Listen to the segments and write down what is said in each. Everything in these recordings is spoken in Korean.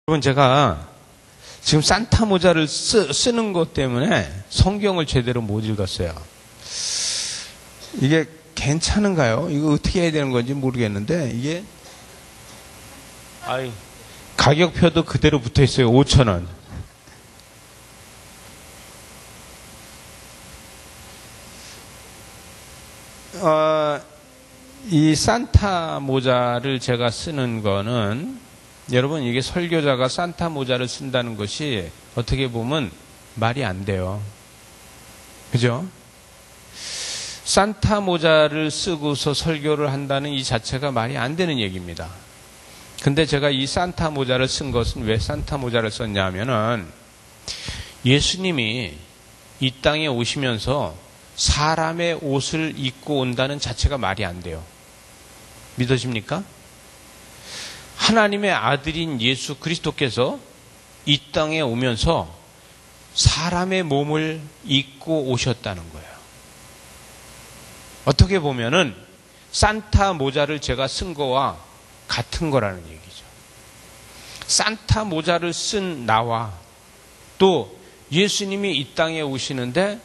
여러분, 제가 지금 산타 모자를 쓰는 것 때문에 성경을 제대로 못 읽었어요. 이게 괜찮은가요? 이거 어떻게 해야 되는 건지 모르겠는데, 이게, 가격표도 그대로 붙어 있어요. 5,000원. 이 산타 모자를 제가 쓰는 거는, 여러분, 이게 설교자가 산타 모자를 쓴다는 것이 어떻게 보면 말이 안 돼요. 그죠? 산타 모자를 쓰고서 설교를 한다는 이 자체가 말이 안 되는 얘기입니다. 근데 제가 이 산타 모자를 쓴 것은 왜 산타 모자를 썼냐 하면은, 예수님이 이 땅에 오시면서 사람의 옷을 입고 온다는 자체가 말이 안 돼요. 믿으십니까? 하나님의 아들인 예수 그리스도께서 이 땅에 오면서 사람의 몸을 입고 오셨다는 거예요. 어떻게 보면은 산타 모자를 제가 쓴 거와 같은 거라는 얘기죠. 산타 모자를 쓴 나와 또 예수님이 이 땅에 오시는데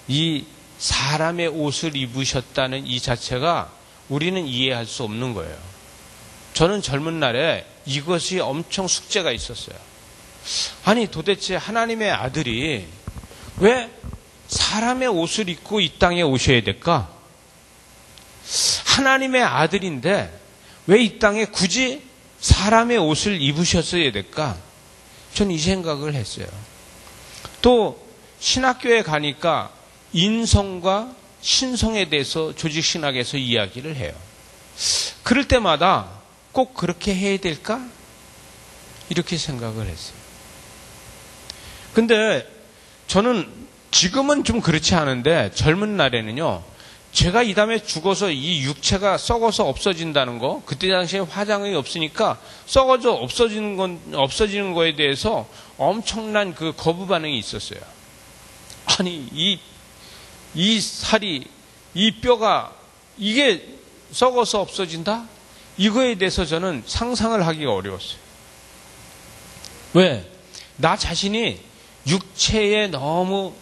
이 사람의 옷을 입으셨다는 이 자체가 우리는 이해할 수 없는 거예요. 저는 젊은 날에 이것이 엄청 숙제가 있었어요. 아니, 도대체 하나님의 아들이 왜 사람의 옷을 입고 이 땅에 오셔야 될까? 하나님의 아들인데 왜 이 땅에 굳이 사람의 옷을 입으셨어야 될까? 저는 이 생각을 했어요. 또 신학교에 가니까 인성과 신성에 대해서 조직신학에서 이야기를 해요. 그럴 때마다 꼭 그렇게 해야 될까? 이렇게 생각을 했어요. 근데 저는 지금은 좀 그렇지 않은데 젊은 날에는요, 제가 이 다음에 죽어서 이 육체가 썩어서 없어진다는 거, 그때 당시에 화장이 없으니까 썩어져 없어지는 거에 대해서 엄청난 그 거부 반응이 있었어요. 아니, 이 살이, 이 뼈가 이게 썩어서 없어진다? 이거에 대해서 저는 상상을 하기가 어려웠어요. 왜? 나 자신이 육체에 너무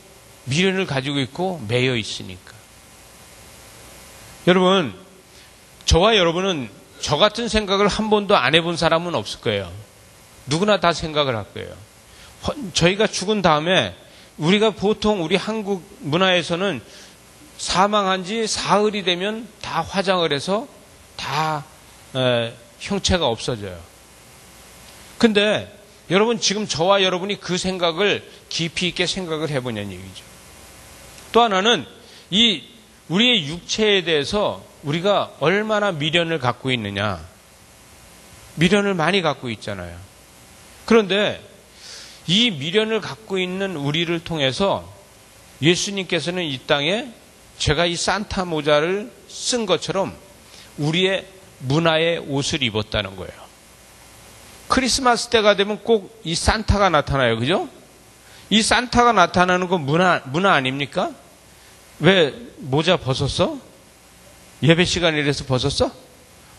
미련을 가지고 있고 매여 있으니까. 여러분, 저와 여러분은 저 같은 생각을 한 번도 안 해본 사람은 없을 거예요. 누구나 다 생각을 할 거예요. 저희가 죽은 다음에 우리가 보통 우리 한국 문화에서는 사망한 지 사흘이 되면 다 화장을 해서 다 형체가 없어져요. 근데 여러분, 지금 저와 여러분이 그 생각을 깊이 있게 생각을 해보냐는 얘기죠. 또 하나는 이 우리의 육체에 대해서 우리가 얼마나 미련을 갖고 있느냐. 미련을 많이 갖고 있잖아요. 그런데 이 미련을 갖고 있는 우리를 통해서 예수님께서는 이 땅에 제가 이 산타 모자를 쓴 것처럼 우리의 문화의 옷을 입었다는 거예요. 크리스마스 때가 되면 꼭 이 산타가 나타나요. 그죠? 이 산타가 나타나는 건 문화 아닙니까? 왜 모자 벗었어? 예배 시간이라서 벗었어?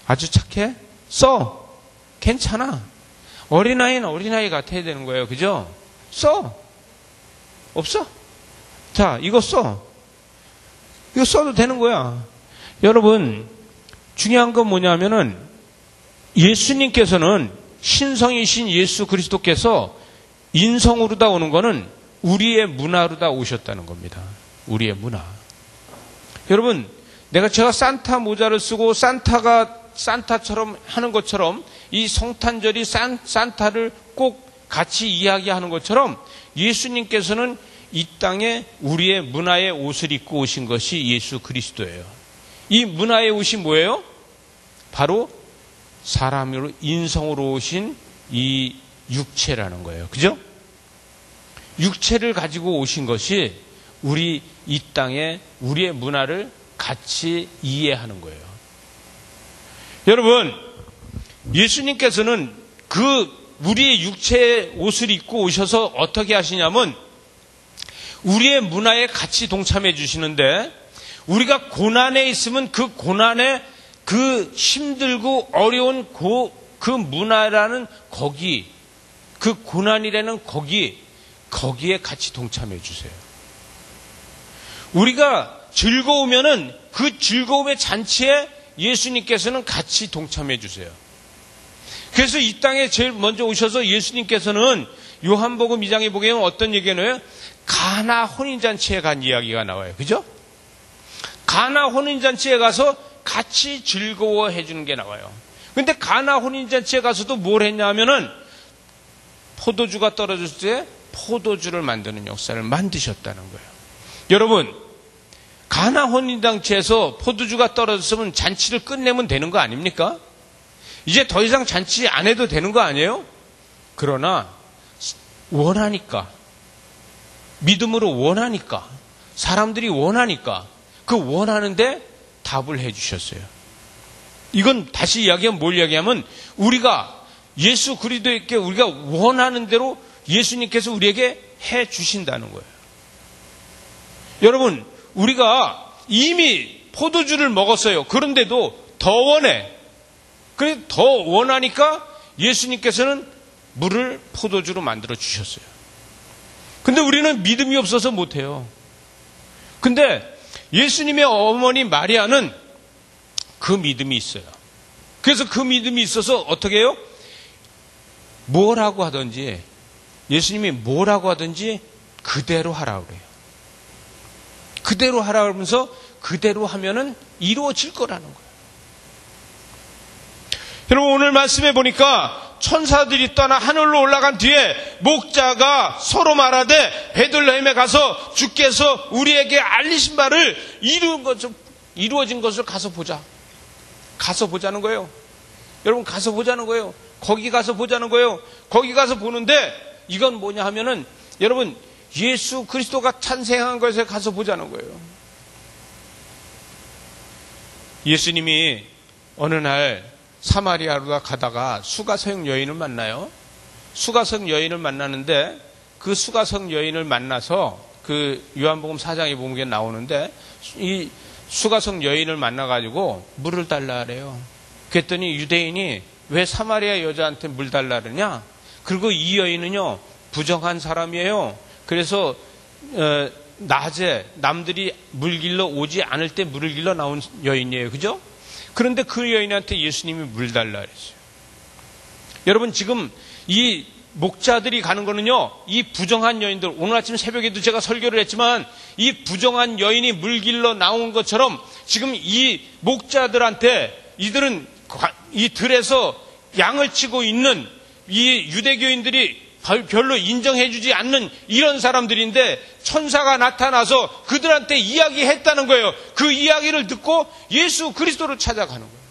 아주 착해? 써! 괜찮아. 어린아이는 어린아이 같아야 되는 거예요. 그죠? 써! 없어? 자, 이거 써. 이거 써도 되는 거야. 여러분, 중요한 건 뭐냐면은 예수님께서는 신성이신 예수 그리스도께서 인성으로 다 오는 거는 우리의 문화로 다 오셨다는 겁니다. 우리의 문화. 여러분, 제가 산타 모자를 쓰고 산타처럼 하는 것처럼 이 성탄절이 산타를 꼭 같이 이야기하는 것처럼 예수님께서는 이 땅에 우리의 문화의 옷을 입고 오신 것이 예수 그리스도예요. 이 문화의 옷이 뭐예요? 바로 사람으로 인성으로 오신 이 육체라는 거예요. 그죠? 육체를 가지고 오신 것이 우리 이 땅에 우리의 문화를 같이 이해하는 거예요. 여러분, 예수님께서는 우리의 육체의 옷을 입고 오셔서 어떻게 하시냐면 우리의 문화에 같이 동참해 주시는데, 우리가 고난에 있으면 그 고난에 그 힘들고 어려운 그 문화라는 거기 그 고난이라는 거기에 같이 동참해 주세요. 우리가 즐거우면은 그 즐거움의 잔치에 예수님께서는 같이 동참해 주세요. 그래서 이 땅에 제일 먼저 오셔서 예수님께서는 요한복음 2장에 보게 되면 어떤 얘기가 나와요? 가나 혼인잔치에 간 이야기가 나와요. 그죠? 가나 혼인잔치에 가서 같이 즐거워해 주는 게 나와요. 근데 가나 혼인잔치에 가서도 뭘 했냐 하면은 포도주가 떨어졌을 때 포도주를 만드는 역사를 만드셨다는 거예요. 여러분, 가나 혼인잔치에서 포도주가 떨어졌으면 잔치를 끝내면 되는 거 아닙니까? 이제 더 이상 잔치 안 해도 되는 거 아니에요? 그러나 원하니까, 믿음으로 원하니까, 사람들이 원하니까 그 원하는데 답을 해 주셨어요. 이건 다시 이야기하면 뭘 이야기하면 우리가 예수 그리스도께 우리가 원하는 대로 예수님께서 우리에게 해 주신다는 거예요. 여러분, 우리가 이미 포도주를 먹었어요. 그런데도 더 원해. 그래서 더 원하니까 예수님께서는 물을 포도주로 만들어 주셨어요. 근데 우리는 믿음이 없어서 못해요. 근데 예수님의 어머니 마리아는 그 믿음이 있어요. 그래서 그 믿음이 있어서 어떻게 해요? 뭐라고 하든지, 예수님이 뭐라고 하든지 그대로 하라고 그래요. 그대로 하라고 하면서 그대로 하면은 이루어질 거라는 거예요. 여러분, 오늘 말씀해 보니까 천사들이 떠나 하늘로 올라간 뒤에 목자가 서로 말하되 베들레헴에 가서 주께서 우리에게 알리신 바를 이루어진 것을 가서 보자. 가서 보자는 거예요. 여러분, 가서 보자는 거예요. 거기 가서 보자는 거예요. 거기 가서 보는데 이건 뭐냐 하면은 여러분, 예수 그리스도가 탄생한 것에 가서 보자는 거예요. 예수님이 어느 날 사마리아로 가다가 수가성 여인을 만나요. 수가성 여인을 만나는데 그 수가성 여인을 만나서 그 요한복음 4장에 보면 나오는데 이 수가성 여인을 만나가지고 물을 달라 그래요. 그랬더니 유대인이 왜 사마리아 여자한테 물 달라 그러냐? 그리고 이 여인은요 부정한 사람이에요. 그래서 낮에 남들이 물 길러 오지 않을 때 물을 길러 나온 여인이에요. 그죠? 그런데 그 여인한테 예수님이 물 달라 그랬어요. 여러분, 지금 이 목자들이 가는 거는요, 이 부정한 여인들, 오늘 아침 새벽에도 제가 설교를 했지만 이 부정한 여인이 물 길러 나온 것처럼 지금 이 목자들한테 이들은 이 들에서 양을 치고 있는 이 유대교인들이 별로 인정해주지 않는 이런 사람들인데 천사가 나타나서 그들한테 이야기했다는 거예요. 그 이야기를 듣고 예수 그리스도를 찾아가는 거예요.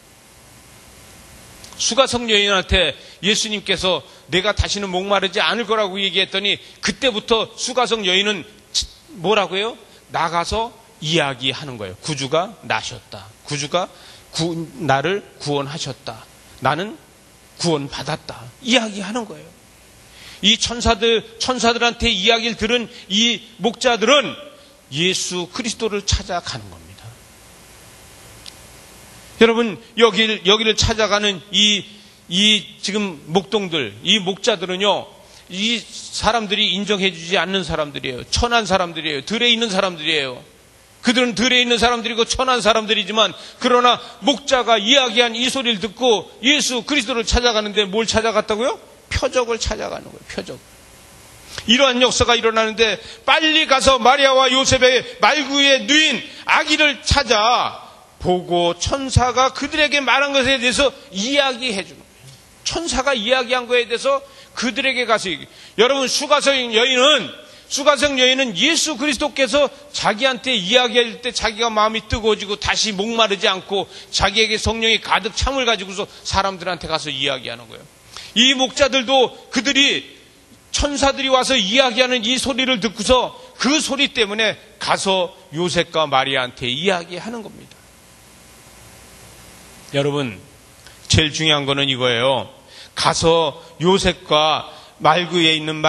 수가성 여인한테 예수님께서 내가 다시는 목마르지 않을 거라고 얘기했더니 그때부터 수가성 여인은 뭐라고 해요? 나가서 이야기하는 거예요. 구주가 나셨다. 구주가 나를 구원하셨다. 나는 구원받았다. 이야기하는 거예요. 이 천사들한테 이야기를 들은 이 목자들은 예수 그리스도를 찾아가는 겁니다. 여러분, 여기를 찾아가는 이 지금 목동들, 이 목자들은요, 이 사람들이 인정해주지 않는 사람들이에요. 천한 사람들이에요. 들에 있는 사람들이에요. 그들은 들에 있는 사람들이고 천한 사람들이지만 그러나 목자가 이야기한 이 소리를 듣고 예수 그리스도를 찾아가는데 뭘 찾아갔다고요? 표적을 찾아가는 거예요. 표적. 이러한 역사가 일어나는데 빨리 가서 마리아와 요셉의 말구의 누인 아기를 찾아 보고 천사가 그들에게 말한 것에 대해서 이야기해 주는 거예요. 천사가 이야기한 것에 대해서 그들에게 가서 여러분, 수가성 여인은 예수 그리스도께서 자기한테 이야기할 때 자기가 마음이 뜨거워지고 다시 목마르지 않고 자기에게 성령이 가득 참을 가지고서 사람들한테 가서 이야기하는 거예요. 이 목자들도 그들이 천사들이 와서 이야기하는 이 소리를 듣고서 그 소리 때문에 가서 요셉과 마리아한테 이야기하는 겁니다. 여러분, 제일 중요한 거는 이거예요. 가서 요셉과 말구에 있는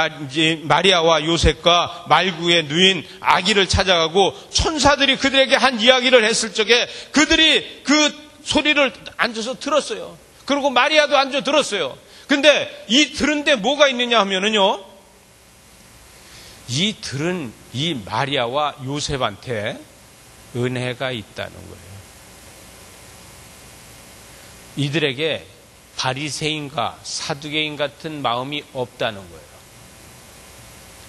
마리아와 요셉과 말구의 누인 아기를 찾아가고 천사들이 그들에게 한 이야기를 했을 적에 그들이 그 소리를 앉아서 들었어요. 그리고 마리아도 앉아 들었어요. 근데 이 들은데 뭐가 있느냐 하면은요, 이 들은 이 마리아와 요셉한테 은혜가 있다는 거예요. 이들에게 바리새인과 사두개인 같은 마음이 없다는 거예요.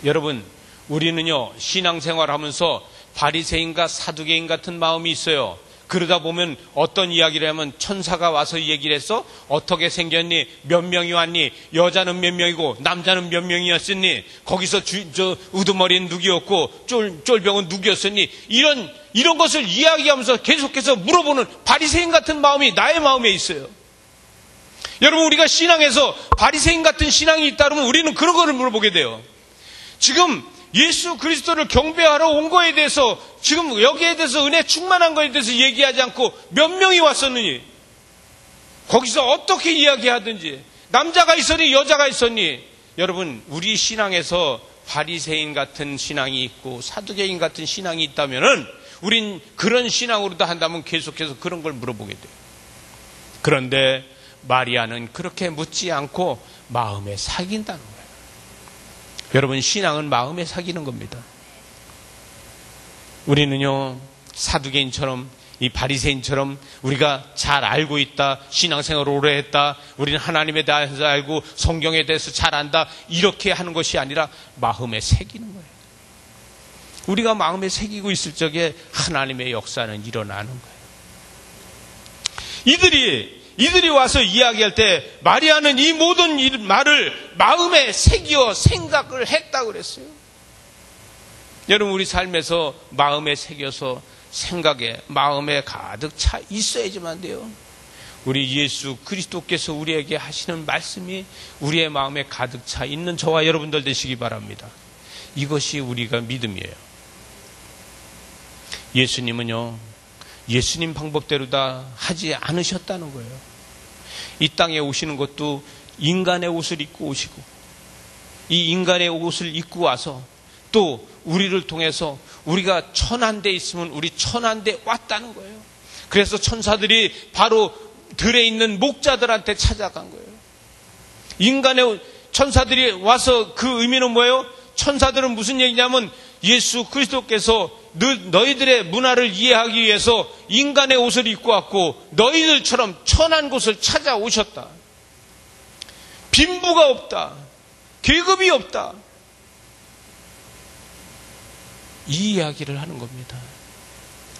여러분, 우리는요, 신앙생활하면서 바리새인과 사두개인 같은 마음이 있어요. 그러다 보면 어떤 이야기를 하면 천사가 와서 얘기를 했어? 어떻게 생겼니? 몇 명이 왔니? 여자는 몇 명이고 남자는 몇 명이었으니? 거기서 우두머리는 누구였고 쫄병은 누구였으니? 이런 것을 이야기하면서 계속해서 물어보는 바리새인 같은 마음이 나의 마음에 있어요. 여러분, 우리가 신앙에서 바리새인 같은 신앙이 있다면 우리는 그런 거를 물어보게 돼요. 지금 예수 그리스도를 경배하러 온 거에 대해서, 지금 여기에 대해서 은혜 충만한 거에 대해서 얘기하지 않고 몇 명이 왔었느니, 거기서 어떻게 이야기하든지, 남자가 있었니 여자가 있었니? 여러분, 우리 신앙에서 바리새인 같은 신앙이 있고 사두개인 같은 신앙이 있다면은 우린 그런 신앙으로도 한다면 계속해서 그런 걸 물어보게 돼요. 그런데 마리아는 그렇게 묻지 않고 마음에 사귄다는 거예요. 여러분, 신앙은 마음에 사귀는 겁니다. 우리는요, 사두개인처럼, 이 바리새인처럼 우리가 잘 알고 있다, 신앙생활을 오래 했다, 우리는 하나님에 대해서 알고 성경에 대해서 잘 안다, 이렇게 하는 것이 아니라 마음에 새기는 거예요. 우리가 마음에 새기고 있을 적에 하나님의 역사는 일어나는 거예요. 이들이 와서 이야기할 때 마리아는 이 모든 말을 마음에 새겨 생각을 했다고 그랬어요. 여러분, 우리 삶에서 마음에 새겨서 생각에, 마음에 가득 차 있어야지만 돼요. 우리 예수 그리스도께서 우리에게 하시는 말씀이 우리의 마음에 가득 차 있는 저와 여러분들 되시기 바랍니다. 이것이 우리가 믿음이에요. 예수님은요, 예수님 방법대로 다 하지 않으셨다는 거예요. 이 땅에 오시는 것도 인간의 옷을 입고 오시고, 이 인간의 옷을 입고 와서 또 우리를 통해서 우리가 천한 데 있으면 우리 천한 데 왔다는 거예요. 그래서 천사들이 바로 들에 있는 목자들한테 찾아간 거예요. 인간의 천사들이 와서, 그 의미는 뭐예요? 천사들은 무슨 얘기냐면 예수 그리스도께서 너희들의 문화를 이해하기 위해서 인간의 옷을 입고 왔고 너희들처럼 천한 곳을 찾아오셨다. 빈부가 없다. 계급이 없다. 이 이야기를 하는 겁니다.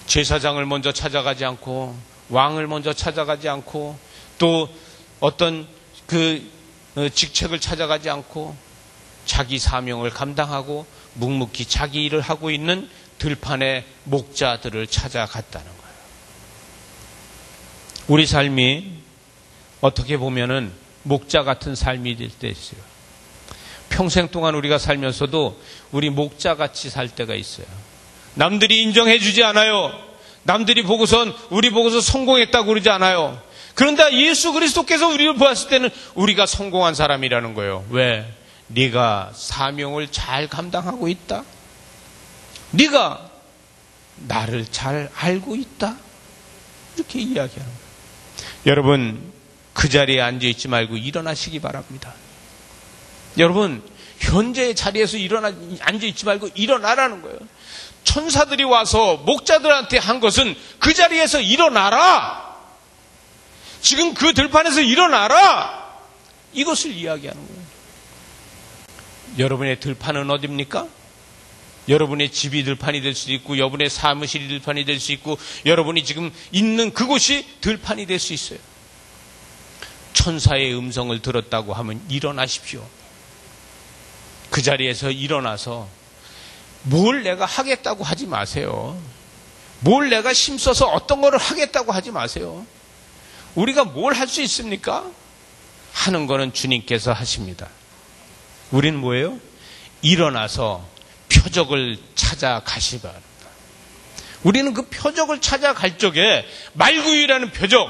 제사장을 먼저 찾아가지 않고, 왕을 먼저 찾아가지 않고, 또 어떤 그 직책을 찾아가지 않고 자기 사명을 감당하고 묵묵히 자기 일을 하고 있는 들판의 목자들을 찾아갔다는 거예요. 우리 삶이 어떻게 보면은 목자 같은 삶이 될 때 있어요. 평생 동안 우리가 살면서도 우리 목자같이 살 때가 있어요. 남들이 인정해 주지 않아요. 남들이 우리 보고서 성공했다고 그러지 않아요. 그런데 예수 그리스도께서 우리를 보았을 때는 우리가 성공한 사람이라는 거예요. 왜? 네가 사명을 잘 감당하고 있다. 네가 나를 잘 알고 있다. 이렇게 이야기하는 거예요. 여러분, 그 자리에 앉아있지 말고 일어나시기 바랍니다. 여러분, 현재의 자리에서 앉아있지 말고 일어나라는 거예요. 천사들이 와서 목자들한테 한 것은 그 자리에서 일어나라. 지금 그 들판에서 일어나라. 이것을 이야기하는 거예요. 여러분의 들판은 어디입니까? 여러분의 집이 들판이 될 수도 있고, 여러분의 사무실이 들판이 될 수 있고, 여러분이 지금 있는 그곳이 들판이 될 수 있어요. 천사의 음성을 들었다고 하면 일어나십시오. 그 자리에서 일어나서 뭘 내가 하겠다고 하지 마세요. 뭘 내가 힘써서 어떤 거를 하겠다고 하지 마세요. 우리가 뭘 할 수 있습니까? 하는 거는 주님께서 하십니다. 우리는 뭐예요? 일어나서 표적을 찾아가시기 바랍니다. 우리는 그 표적을 찾아갈 적에 말구유라는 표적,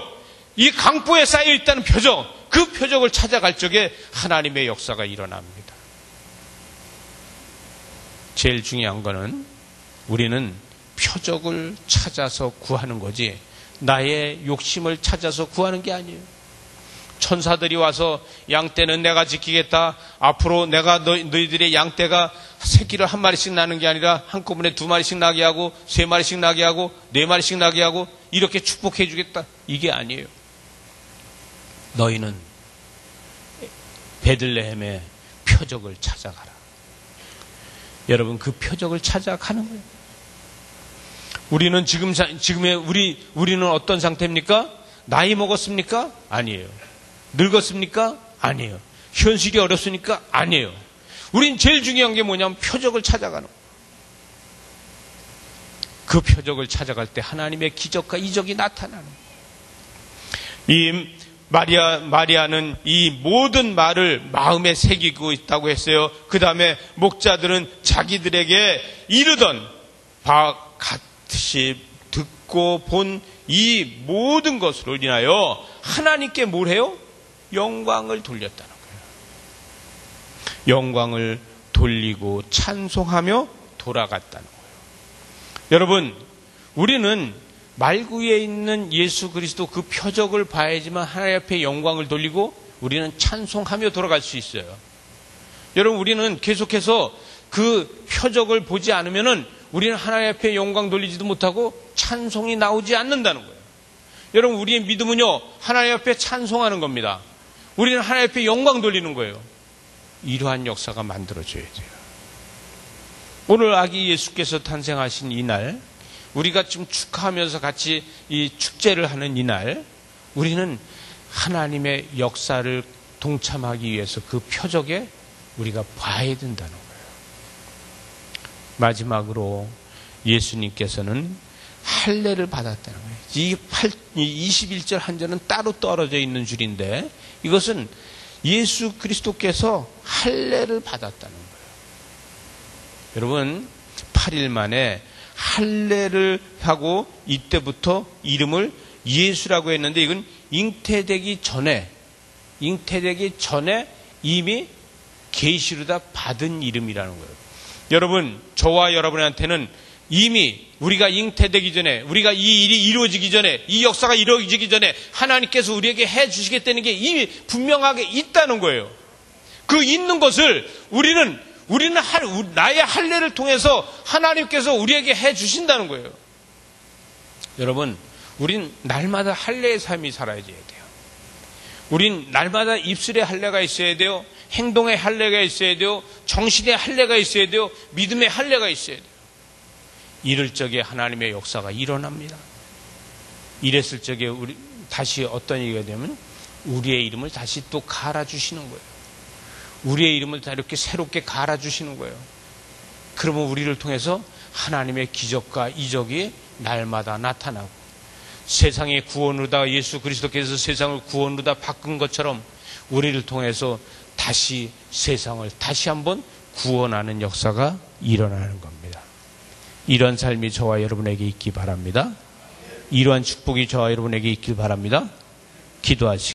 이 강보에 쌓여 있다는 표적, 그 표적을 찾아갈 적에 하나님의 역사가 일어납니다. 제일 중요한 거는 우리는 표적을 찾아서 구하는 거지 나의 욕심을 찾아서 구하는 게 아니에요. 천사들이 와서 양떼는 내가 지키겠다. 앞으로 내가 너희들의 양떼가 새끼를 한 마리씩 나는 게 아니라 한꺼번에 2마리씩 나게 하고 3마리씩 나게 하고 4마리씩 나게 하고 이렇게 축복해 주겠다. 이게 아니에요. 너희는 베들레헴의 표적을 찾아가라. 여러분, 그 표적을 찾아가는 거예요. 우리는 우리는 어떤 상태입니까? 나이 먹었습니까? 아니에요. 늙었습니까? 아니에요. 현실이 어렵습니까? 아니에요. 우린 제일 중요한 게 뭐냐면 표적을 찾아가는 거예요. 그 표적을 찾아갈 때 하나님의 기적과 이적이 나타나는 거예요. 이 마리아는 이 모든 말을 마음에 새기고 있다고 했어요. 그 다음에 목자들은 자기들에게 이르던 바 같이 듣고 본 이 모든 것으로 인하여 하나님께 뭘 해요? 영광을 돌렸다는 거예요. 영광을 돌리고 찬송하며 돌아갔다는 거예요. 여러분, 우리는 말구에 있는 예수 그리스도 그 표적을 봐야지만 하나님 앞에 영광을 돌리고 우리는 찬송하며 돌아갈 수 있어요. 여러분, 우리는 계속해서 그 표적을 보지 않으면은 우리는 하나님 앞에 영광 돌리지도 못하고 찬송이 나오지 않는다는 거예요. 여러분, 우리의 믿음은요, 하나님 앞에 찬송하는 겁니다. 우리는 하나님 앞에 영광 돌리는 거예요. 이러한 역사가 만들어져야 돼요. 오늘 아기 예수께서 탄생하신 이날, 우리가 지금 축하하면서 같이 이 축제를 하는 이날, 우리는 하나님의 역사를 동참하기 위해서 그 표적에 우리가 봐야 된다는 거예요. 마지막으로 예수님께서는 할례를 받았다는 거예요. 이 21절 한절은 따로 떨어져 있는 줄인데 이것은 예수 그리스도께서 할례를 받았다는 거예요. 여러분, 8일 만에 할례를 하고 이때부터 이름을 예수라고 했는데 이건 잉태되기 전에 이미 계시로 다 받은 이름이라는 거예요. 여러분, 저와 여러분한테는 이미 우리가 잉태되기 전에, 우리가 이 일이 이루어지기 전에, 이 역사가 이루어지기 전에 하나님께서 우리에게 해 주시겠다는 게 이미 분명하게 있다는 거예요. 그 있는 것을 우리는 나의 할례를 통해서 하나님께서 우리에게 해 주신다는 거예요. 여러분, 우린 날마다 할례의 삶이 살아야 돼요. 우린 날마다 입술에 할례가 있어야 돼요. 행동의 할례가 있어야 돼요. 정신의 할례가 있어야 돼요. 믿음의 할례가 있어야 돼요. 이럴 적에 하나님의 역사가 일어납니다. 이랬을 적에 우리 다시 어떤 얘기가 되면 우리의 이름을 다시 또 갈아주시는 거예요. 우리의 이름을 다 이렇게 새롭게 갈아주시는 거예요. 그러면 우리를 통해서 하나님의 기적과 이적이 날마다 나타나고 세상의 구원으로다 예수 그리스도께서 세상을 구원으로다 바꾼 것처럼 우리를 통해서 다시 세상을 다시 한번 구원하는 역사가 일어나는 겁니다. 이런 삶이 저와 여러분에게 있기 바랍니다. 이러한 축복이 저와 여러분에게 있길 바랍니다. 기도하시기